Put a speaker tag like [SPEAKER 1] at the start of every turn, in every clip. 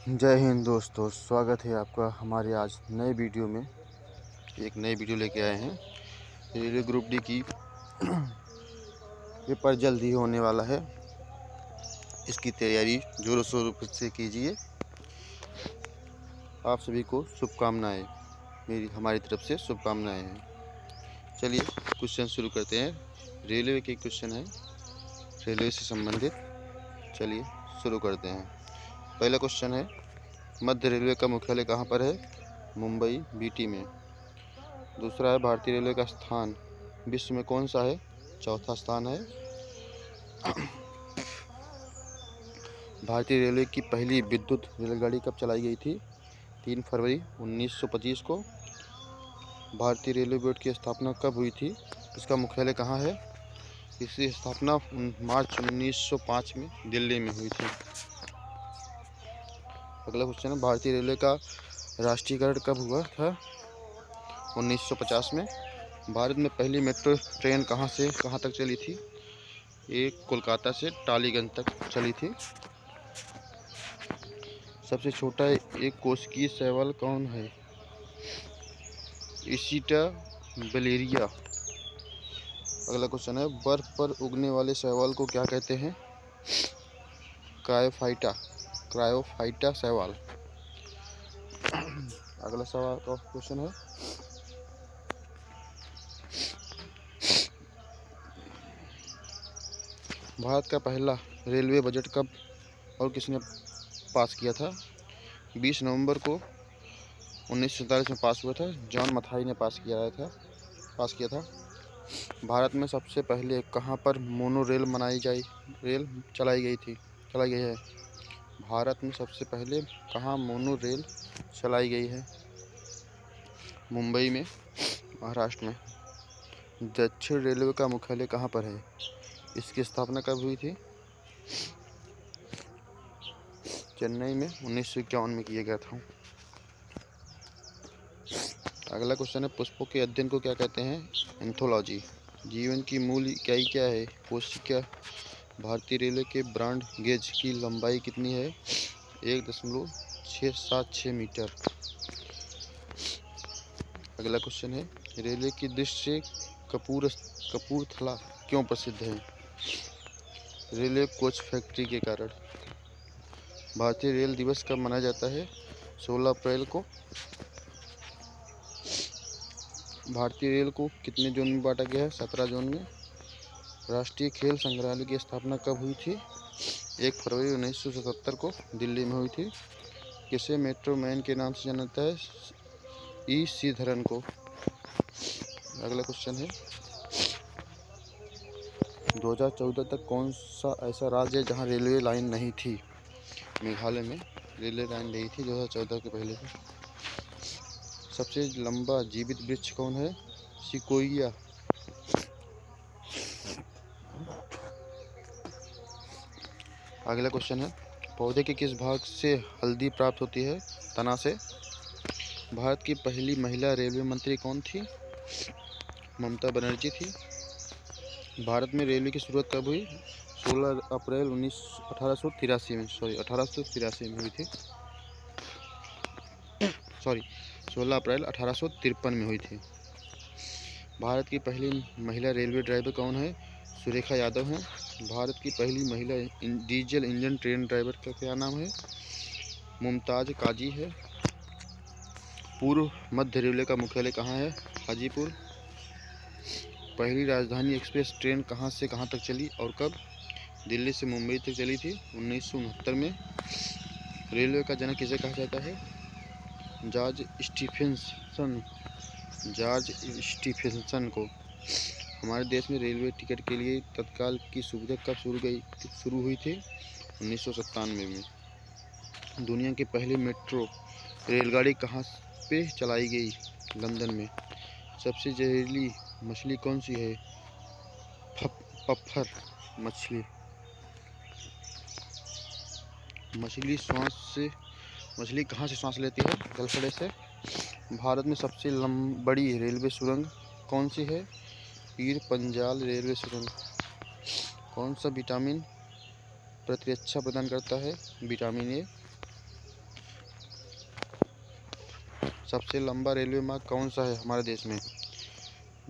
[SPEAKER 1] जय हिंद दोस्तों, स्वागत है आपका हमारे आज नए वीडियो में। एक नई वीडियो लेके आए हैं। रेलवे ग्रुप डी की पेपर जल्द ही होने वाला है। इसकी तैयारी जोरों शोरों से कीजिए। आप सभी को शुभकामनाएं, हमारी तरफ से शुभकामनाएं हैं। चलिए क्वेश्चन शुरू करते हैं। रेलवे के क्वेश्चन हैं, रेलवे से संबंधित। चलिए शुरू करते हैं। पहला क्वेश्चन है, मध्य रेलवे का मुख्यालय कहाँ पर है? मुंबई बीटी में। दूसरा है, भारतीय रेलवे का स्थान विश्व में कौन सा है? चौथा स्थान है। भारतीय रेलवे की पहली विद्युत रेलगाड़ी कब चलाई गई थी? 3 फरवरी 1925 को। भारतीय रेलवे बोर्ड की स्थापना कब हुई थी? इसका मुख्यालय कहाँ है? इसकी स्थापना मार्च 1905 में दिल्ली में हुई थी। अगला क्वेश्चन है, भारतीय रेलवे का राष्ट्रीयकरण कब हुआ था? 1950 में। भारत में पहली मेट्रो ट्रेन कहाँ से कहाँ तक चली थी? एक कोलकाता से टालीगंज तक चली थी। सबसे छोटा एक कोशिकीय शैवाल कौन है? इसिटा बेलेरिया। अगला क्वेश्चन है, बर्फ पर उगने वाले शैवाल को क्या कहते हैं? क्रायोफाइटा शैवाल। अगला सवाल का क्वेश्चन है, भारत का पहला रेलवे बजट कब और किसने पास किया था? 20 नवंबर को 1947 में पास हुआ था। जॉन मथाई ने पास किया था। भारत में सबसे पहले कहाँ पर मोनो रेल चलाई गई है? भारत में सबसे पहले कहाँ मोनो रेल चलाई गई है? मुंबई में, महाराष्ट्र में। दक्षिण रेलवे का मुख्यालय कहाँ पर है? इसकी स्थापना कब हुई थी? चेन्नई में 1951 में किया गया था। अगला क्वेश्चन है, पुष्पों के अध्ययन को क्या कहते हैं? एंथोलॉजी। जीवन की मूल इकाई क्या है? कोशिका। भारतीय रेलवे के ब्रॉड गेज की लंबाई कितनी है? 1.676 मीटर। अगला क्वेश्चन है, रेलवे की दृश्य कपूरथला क्यों प्रसिद्ध है? रेलवे कोच फैक्ट्री के कारण। भारतीय रेल दिवस कब मनाया जाता है? 16 अप्रैल को। भारतीय रेल को कितने जोन में बांटा गया है? 17 जोन में। राष्ट्रीय खेल संग्रहालय की स्थापना कब हुई थी? 1 फरवरी 1977 को दिल्ली में हुई थी। किसे मेट्रो मैन के नाम से जाना जाता है? ई श्रीधरन को। अगला क्वेश्चन है, 2014 तक कौन सा ऐसा राज्य है जहां रेलवे लाइन नहीं थी? मेघालय में रेलवे लाइन नहीं थी 2014 के पहले से। सबसे लंबा जीवित वृक्ष कौन है? सिकोइया। अगला क्वेश्चन है, पौधे के किस भाग से हल्दी प्राप्त होती है? तना से। भारत की पहली महिला रेलवे मंत्री कौन थी? ममता बनर्जी थी। भारत में रेलवे की शुरुआत कब हुई? 16 अप्रैल 1883 में 1883 में हुई थी। 16 अप्रैल 1853 में हुई थी। भारत की पहली महिला रेलवे ड्राइवर कौन है? सुरेखा यादव हैं। भारत की पहली महिला डीजल इंजन ट्रेन ड्राइवर का क्या नाम है? मुमताज काजी है। पूर्व मध्य रेलवे का मुख्यालय कहाँ है? हाजीपुर। पहली राजधानी एक्सप्रेस ट्रेन कहाँ से कहाँ तक चली और कब? दिल्ली से मुंबई तक चली थी 1969 में। रेलवे का जनक किसे कहा जाता है? जॉर्ज स्टीफेंसन को। हमारे देश में रेलवे टिकट के लिए तत्काल की सुविधा कब शुरू हुई थी? 1997 में। दुनिया की पहली मेट्रो रेलगाड़ी कहाँ पे चलाई गई? लंदन में। सबसे जहरीली मछली कौन सी है? पफ्फर मछली। मछली कहाँ से सांस लेती है? गलफड़े से। भारत में सबसे बड़ी रेलवे सुरंग कौन सी है? पीर पंजाल रेलवे सुरंग। कौन सा विटामिन प्रतिरक्षा प्रदान करता है? Vitamin A. सबसे लंबा रेलवे मार्ग कौन सा है हमारे देश में?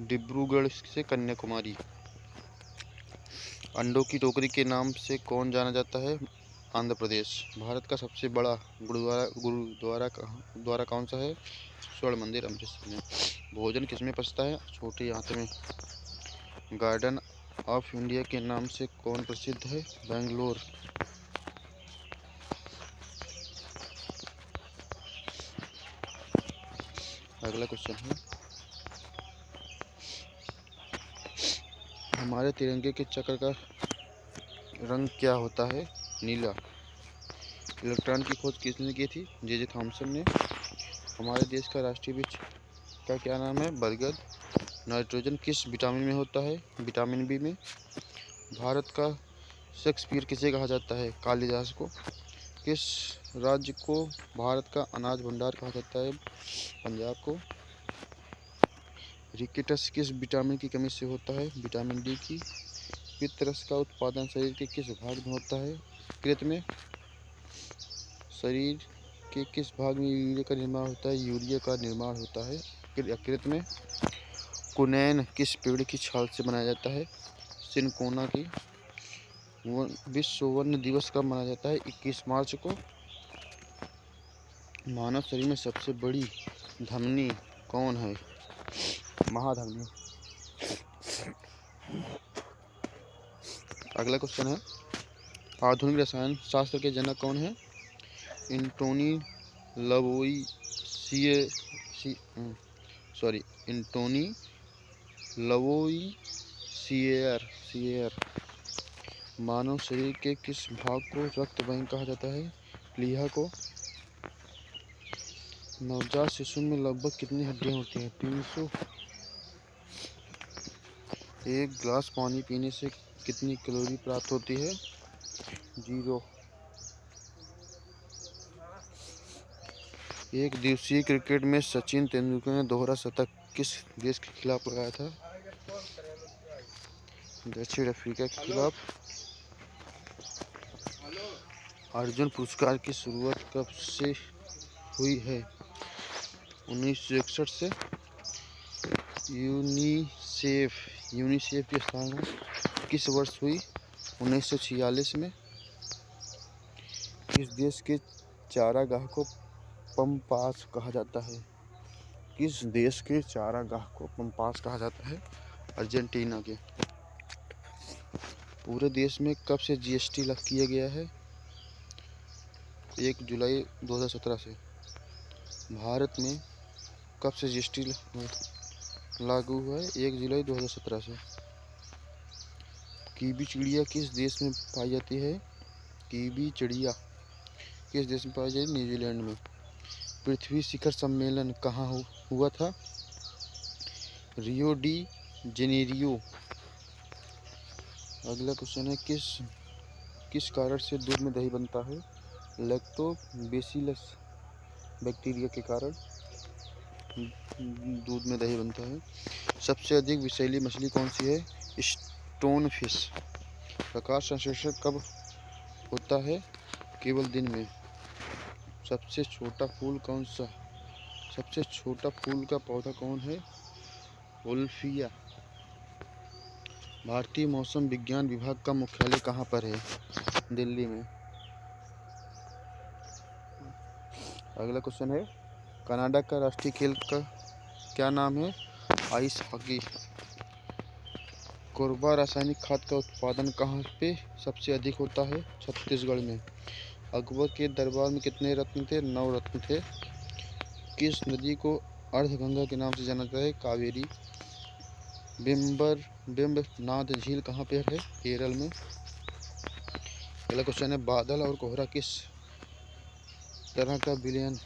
[SPEAKER 1] डिब्रूगढ़ से कन्याकुमारी। अंडों की टोकरी के नाम से कौन जाना जाता है? आंध्र प्रदेश। भारत का सबसे बड़ा गुरुद्वारा कौन सा है? स्वर्ण मंदिर अमृतसर में। भोजन किसमें पचता है? छोटी आंत में। गार्डन ऑफ इंडिया के नाम से कौन प्रसिद्ध है? बेंगलोर। अगला क्वेश्चन है, हमारे तिरंगे के चक्र का रंग क्या होता है? नीला। इलेक्ट्रॉन की खोज किसने की थी? जे थॉमसन ने। हमारे देश का राष्ट्रीय वृक्ष का क्या नाम है? बरगद। नाइट्रोजन किस विटामिन में होता है? विटामिन बी में। भारत का शेक्सपियर किसे कहा जाता है? कालिदास को। किस राज्य को भारत का अनाज भंडार कहा जाता है? पंजाब को। रिकेटस किस विटामिन की कमी से होता है? विटामिन डी की। पित्तरस का उत्पादन शरीर के किस भाग में होता है? कृत में। शरीर के किस भाग में यूरिया का निर्माण होता है? यूरिया का निर्माण होता है यकृत में। कुनैन किस पेड़ की छाल से बनाया जाता है? सिनकोना की। विश्व वन्य दिवस कब मनाया जाता है? 21 मार्च को। मानव शरीर में सबसे बड़ी धमनी कौन है? महाधमनी। अगला क्वेश्चन है, आधुनिक रसायन शास्त्र के जनक कौन है? एंटोनी लवोइसियर। मानव शरीर के किस भाग को रक्त बैंक कहा जाता है? प्लीहा को। नवजात शिशु में लगभग कितनी हड्डियां होती हैं? 300। एक गिलास पानी पीने से कितनी कैलोरी प्राप्त होती है? 0। एक दिवसीय क्रिकेट में सचिन तेंदुलकर ने दोहरा शतक किस देश के खिलाफ लगाया था? दक्षिण अफ्रीका के खिलाफ। अर्जुन पुरस्कार की शुरुआत कब से हुई है? 1961 से। यूनिसेफ की स्थापना किस वर्ष हुई? 1946 में। किस देश के चारागाह को पंपास कहा जाता है? किस देश के चारागाह को पंपास कहा जाता है? अर्जेंटीना के। पूरे देश में कब से जीएसटी लागू किया गया है? 1 जुलाई 2017 से। भारत में कब से जीएसटी लागू हुआ है? 1 जुलाई 2017 से। कीवी चिड़िया किस देश में पाई जाती है? कीवी चिड़िया किस देश में पाई जाती है? न्यूजीलैंड में। पृथ्वी शिखर सम्मेलन कहाँ हुआ था? Rio de Janeiro. अगला क्वेश्चन है, किस कारण से दूध में दही बनता है? लैक्टोबैसिलस बैक्टीरिया के कारण दूध में दही बनता है। सबसे अधिक विषैली मछली कौन सी है? Stone fish. प्रकाश संश्लेषण कब होता है? केवल दिन में। सबसे छोटा फूल का पौधा कौन है? ओल्फिया। भारतीय मौसम विज्ञान विभाग का मुख्यालय कहाँ पर है? दिल्ली में। अगला क्वेश्चन है, कनाडा का राष्ट्रीय खेल का क्या नाम है? Ice hockey. कोरबा रासायनिक खाद का उत्पादन कहाँ पे सबसे अधिक होता है? छत्तीसगढ़ में। अकबर के दरबार में कितने रत्न थे? 9 रत्न थे। किस नदी को अर्धगंगा के नाम से जाना जाता है? कावेरी। बिम्बनाथ झील कहाँ पर है? केरल में। अगला क्वेश्चन है, बादल और कोहरा किस तरह का विलयन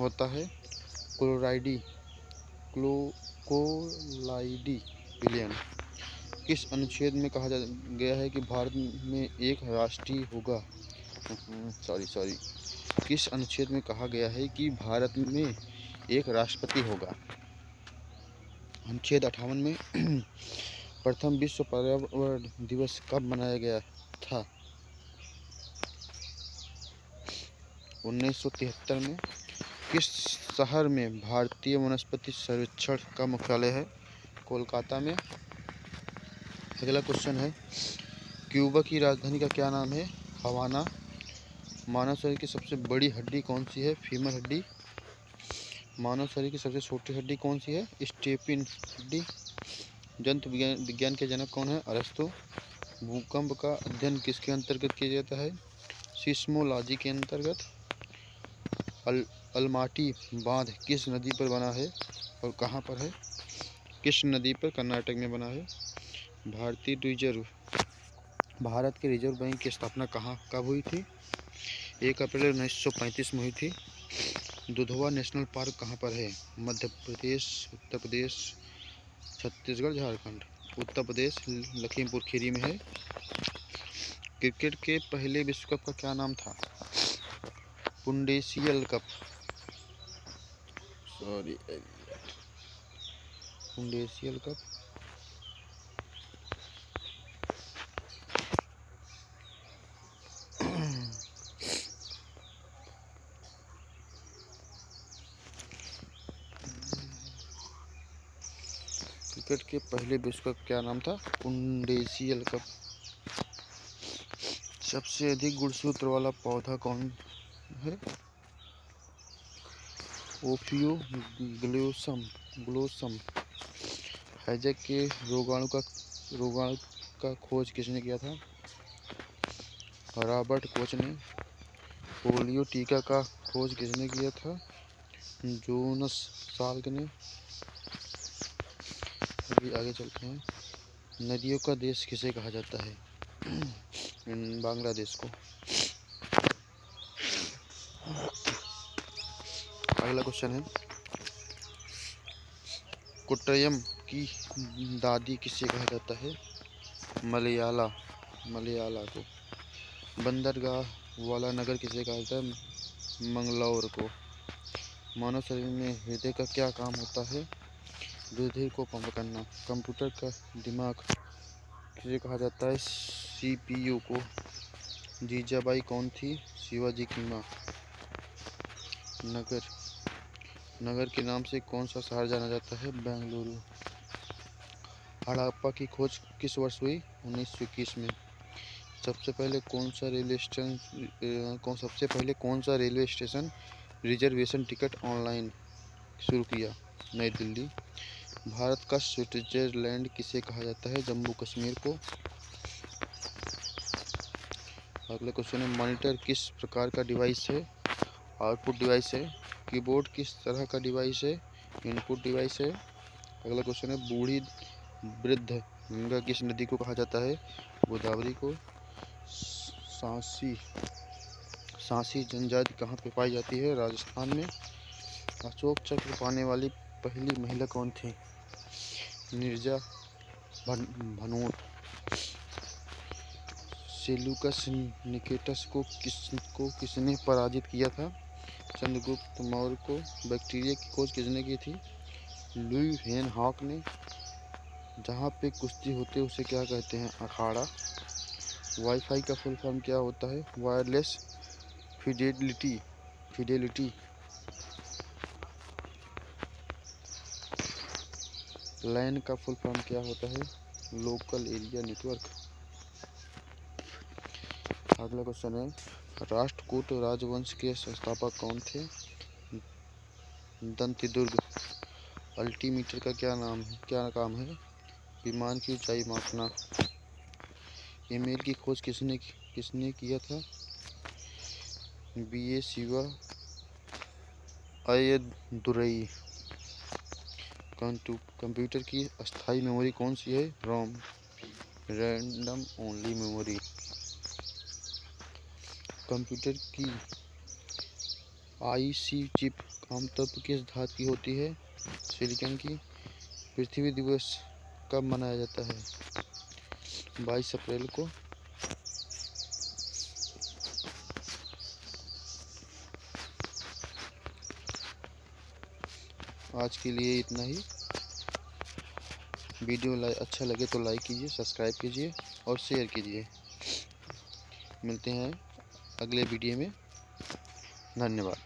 [SPEAKER 1] होता है? कोलाइडी विलयन। किस अनुच्छेद में कहा गया है कि भारत में एक राष्ट्रीय होगा? किस अनुच्छेद में कहा गया है कि भारत में एक राष्ट्रपति होगा? अनुच्छेद 58 में। प्रथम विश्व पर्यावरण दिवस कब मनाया गया था? 1973 में। किस शहर में भारतीय वनस्पति सर्वेक्षण का मुख्यालय है? कोलकाता में। अगला क्वेश्चन है, क्यूबा की राजधानी का क्या नाम है? हवाना। मानव शरीर की सबसे बड़ी हड्डी कौन सी है? फीमर हड्डी। मानव शरीर की सबसे छोटी हड्डी कौन सी है? स्टेपिन हड्डी। जंतु विज्ञान के जनक कौन है? अरस्तु। भूकंप का अध्ययन किसके अंतर्गत किया जाता है? सिस्मोलॉजी के अंतर्गत। अलमाटी बांध किस नदी पर बना है और कहाँ पर है? किस नदी पर? कर्नाटक में बना है। भारत के रिजर्व बैंक की स्थापना कब हुई थी? 1 अप्रैल 1935 में हुई थी। दुधवा नेशनल पार्क कहाँ पर है? मध्य प्रदेश, उत्तर प्रदेश, छत्तीसगढ़, झारखंड। उत्तर प्रदेश, लखीमपुर खीरी में है। क्रिकेट के पहले विश्व कप का क्या नाम था? पुंडेशियल कप। पुंडेशियल कप। क्रिकेट के पहले विश्व कप क्या नाम था? पुंडेशियल कप। सबसे अधिक गुणसूत्र वाला पौधा कौन है? ओफियोग्लोसम। हैजक के रोगाणु का खोज किसने किया था? रॉबर्ट कोच ने। पोलियो टीका का खोज किसने किया था? जोनस साल्क ने। अभी आगे चलते हैं। नदियों का देश किसे कहा जाता है? बांग्लादेश को। अगला क्वेश्चन है, कोट्टयम की दादी किसे कहा जाता है? मलयाला को। बंदरगाह वाला नगर किसे कहा जाता है? मंगलौर को। मानव शरीर में हृदय का क्या काम होता है? हृदय को पंप करना। कंप्यूटर का दिमाग किसे कहा जाता है? CPU को। जीजाबाई कौन थी? शिवाजी की माँ। नगर के नाम से कौन सा शहर जाना जाता है? बेंगलुरु। हड़प्पा की खोज किस वर्ष हुई? 1921 में। सबसे पहले कौन सा railway station reservation ticket online शुरू किया? नई दिल्ली। भारत का स्विट्जरलैंड किसे कहा जाता है? जम्मू कश्मीर को। अगला क्वेश्चन है, मॉनिटर किस प्रकार का डिवाइस है? आउटपुट डिवाइस है। कीबोर्ड किस तरह का डिवाइस है? इनपुट डिवाइस है। अगला क्वेश्चन है, बूढ़ी वृद्ध गंगा किस नदी को कहा जाता है? गोदावरी को। सांसी जनजाति कहाँ पे पाई जाती है? राजस्थान में। अशोक चक्र पाने वाली पहली महिला कौन थी? नीरजा भनोट। सेल्यूकस निकेटस को किसने पराजित किया था? चंद्रगुप्त मौर्य को। बैक्टीरिया की खोज किसने की थी? लुई वैन हॉक ने। जहाँ पे कुश्ती होते उसे क्या कहते हैं? अखाड़ा। वाईफाई का फुल फॉर्म क्या होता है? Wireless Fidelity. लैन का फुल फॉर्म क्या होता है? Local area network. अगला क्वेश्चन है, राष्ट्रकूट राजवंश के संस्थापक कौन थे? दंतिदुर्ग। अल्टीमीटर का क्या काम है? विमान की ऊंचाई मापना। ईमेल की खोज किसने किया था? BA शिवा अय्यदुरई। कंप्यूटर की अस्थायी मेमोरी कौन सी है? रोम, रैंडम ओनली मेमोरी। कंप्यूटर की IC चिप आमतौर पर किस धातु की होती है? सिलिकॉन की। पृथ्वी दिवस कब मनाया जाता है? 22 अप्रैल को। आज के लिए इतना ही। वीडियो अच्छा लगे तो लाइक कीजिए, सब्सक्राइब कीजिए और शेयर कीजिए। मिलते हैं अगले वीडियो में। धन्यवाद।